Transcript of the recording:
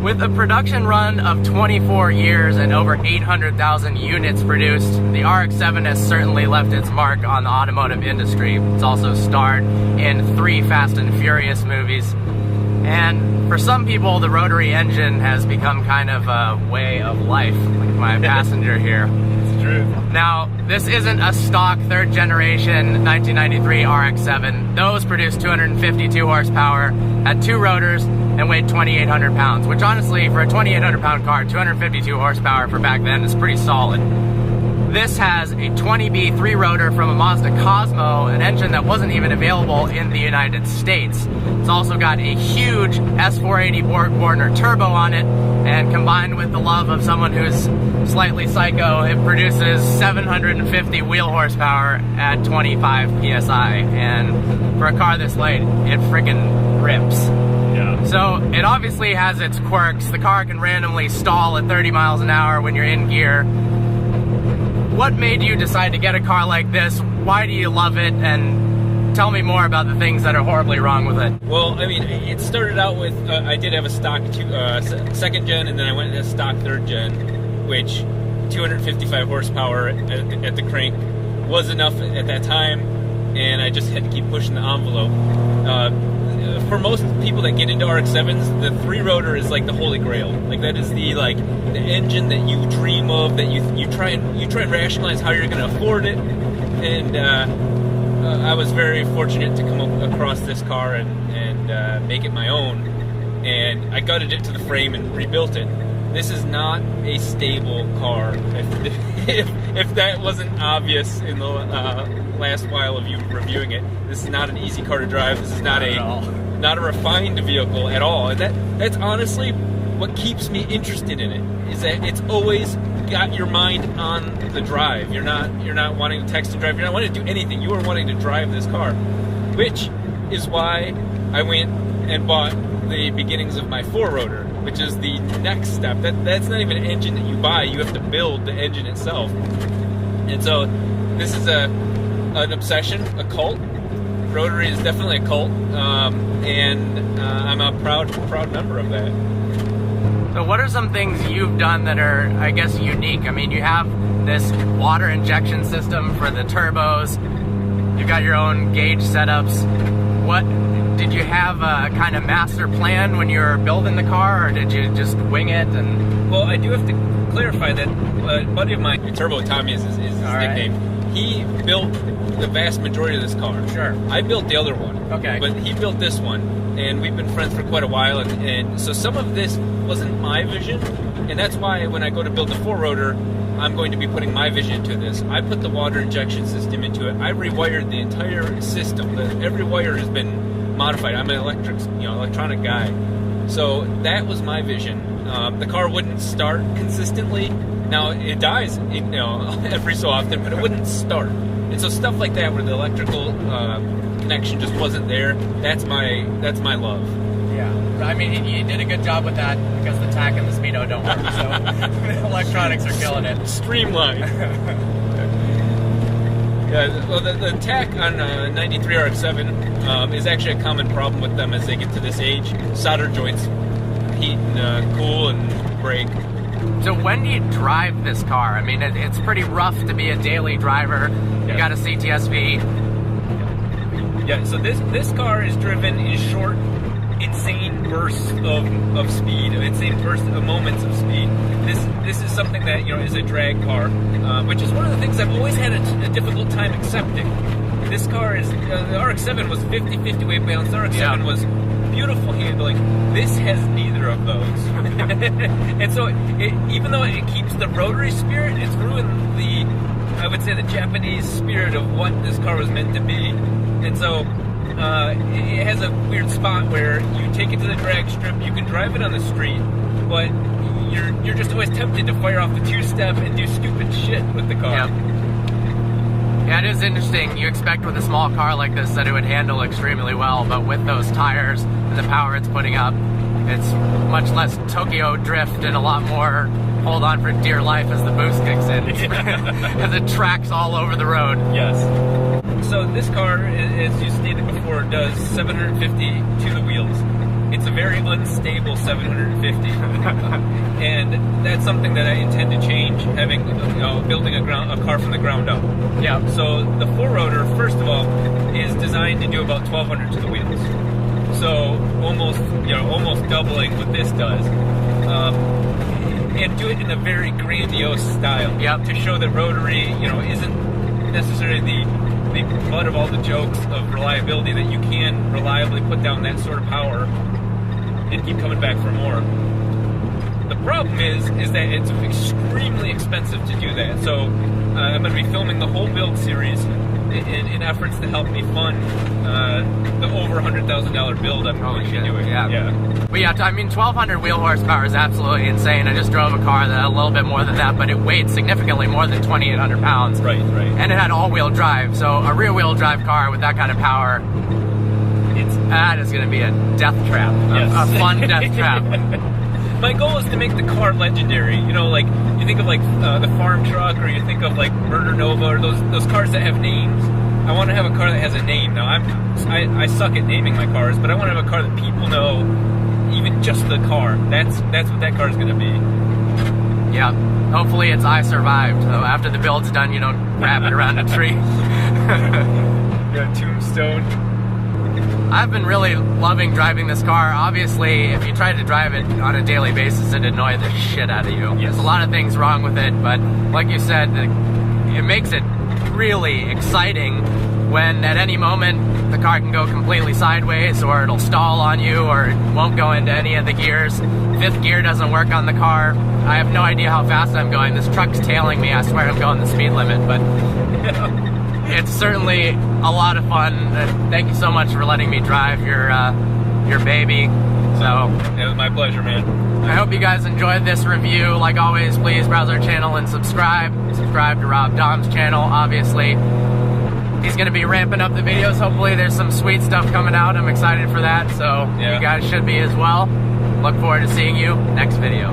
With a production run of 24 years and over 800,000 units produced, the RX-7 has certainly left its mark on the automotive industry. It's also starred in 3 Fast and Furious movies. And for some people, the rotary engine has become kind of a way of life, like my passenger here. It's true. Now, this isn't a stock 3rd generation 1993 RX-7. Those produced 252 horsepower, had 2 rotors, and weighed 2,800 pounds, which honestly, for a 2,800 pound car, 252 horsepower for back then is pretty solid. This has a 20B 3-rotor from a Mazda Cosmo, an engine that wasn't even available in the United States. It's also got a huge S480 Borg-Warner turbo on it, and combined with the love of someone who's slightly psycho, it produces 750 wheel horsepower at 25 PSI. And for a car this light, it freaking rips. Yeah. So it obviously has its quirks. The car can randomly stall at 30 miles an hour when you're in gear. What made you decide to get a car like this? Why do you love it? And tell me more about the things that are horribly wrong with it. Well, I mean, it started out with, I did have a stock 2nd gen, and then I went to stock 3rd gen, which 255 horsepower at the crank was enough at that time, and I just had to keep pushing the envelope. For most people that get into RX-7s, the 3-rotor is like the holy grail. Like, that is the engine that you dream of, that you try and rationalize how you're going to afford it. And I was very fortunate to come across this car and make it my own. And I gutted it to the frame and rebuilt it. This is not a stable car. If that wasn't obvious in the last while of you reviewing it, this is not an easy car to drive. This is not a refined vehicle at all. And that's honestly what keeps me interested in it, is that it's always got your mind on the drive. You're not wanting to text and drive. You're not wanting to do anything. You are wanting to drive this car, which is why I went and bought the beginnings of my 4-rotor, which is the next step. That's not even an engine that you buy. You have to build the engine itself. And so this is an obsession, a cult. Rotary is definitely a cult, and I'm a proud member of that. So what are some things you've done that are, I guess, unique? I mean, you have this water injection system for the turbos. You've got your own gauge setups. What did you have a kind of master plan when you were building the car, or did you just wing it? And well, I do have to clarify that a buddy of mine, Turbo Tommy is his nickname. He built the vast majority of this car. Sure. I built the other one. Okay. But he built this one, and we've been friends for quite a while, and so some of this wasn't my vision, and that's why when I go to build the 4-rotor, I'm going to be putting my vision into this. I put the water injection system into it. I rewired the entire system. Every wire has been modified. I'm an electronic guy. So that was my vision. The car wouldn't start consistently. Now it dies, every so often, but it wouldn't start. And so stuff like that, where the electrical connection just wasn't there, that's my love. yeah, I mean, you did a good job with that because the tack and the speedo don't work. So the electronics are killing it. Streamlined. Yeah, well, the tack on 93 RX-7 is actually a common problem with them as they get to this age. Solder joints heat and cool and break. So when do you drive this car? I mean, it's pretty rough to be a daily driver. You got a CTSV. Yeah, so this car is driven in short, insane bursts of speed, insane bursts of moments of speed. This is something that is a drag car, which is one of the things I've always had a difficult time accepting. This car is the RX-7 was 50 weight balance. The RX-7 was beautiful handling. This has neither of those, and so even though it keeps the rotary spirit, it's ruined I would say the Japanese spirit of what this car was meant to be. And so it has a weird spot where you take it to the drag strip, you can drive it on the street, but you're just always tempted to fire off the 2-step and do stupid shit with the car. Yeah, it is interesting. You expect with a small car like this that it would handle extremely well, but with those tires and the power it's putting up, it's much less Tokyo drift and a lot more hold on for dear life as the boost kicks in. As it tracks all over the road. Yes. So this car, as you stated before, does 750 to the wheels. it's a very unstable 750, and that's something that I intend to change. Having building a car from the ground up. Yeah. So the 4-rotor, first of all, is designed to do about 1,200 to the wheels. So almost doubling what this does, and do it in a very grandiose style. Yep. To show that rotary, isn't necessarily the butt of all the jokes of reliability, that you can reliably put down that sort of power and keep coming back for more. The problem is that it's extremely expensive to do that. So I'm going to be filming the whole build series in efforts to help me fund the over $100,000 build I'm going to be doing. Yeah. But yeah, I mean, 1,200 wheel horsepower is absolutely insane. I just drove a car that had a little bit more than that, but it weighed significantly more than 2,800 pounds. Right. And it had all-wheel drive, so a rear-wheel drive car with that kind of power, that is going to be a death trap, a fun death trap. My goal is to make the car legendary. Like you think of the farm truck, or you think of like Murder Nova, or those cars that have names. I want to have a car that has a name. Now I suck at naming my cars, but I want to have a car that people know, even just the car. That's what that car is going to be. Yeah. Hopefully it's I survived. So after the build's done, you don't wrap it around a tree. Yeah, tombstone. I've been really loving driving this car. Obviously, if you tried to drive it on a daily basis, it'd annoy the shit out of you. Yes. There's a lot of things wrong with it, but like you said, it makes it really exciting when at any moment the car can go completely sideways, or it'll stall on you, or it won't go into any of the gears. Fifth gear doesn't work on the car. I have no idea how fast I'm going. This truck's tailing me. I swear I'm going the speed limit, but it's certainly a lot of fun. Thank you so much for letting me drive your baby. So it was my pleasure, man. I hope you guys enjoyed this review. Like always, please browse our channel and subscribe. Subscribe to Rob Dahm's channel, obviously. He's going to be ramping up the videos. Hopefully there's some sweet stuff coming out. I'm excited for that, so you guys should be as well. Look forward to seeing you next video.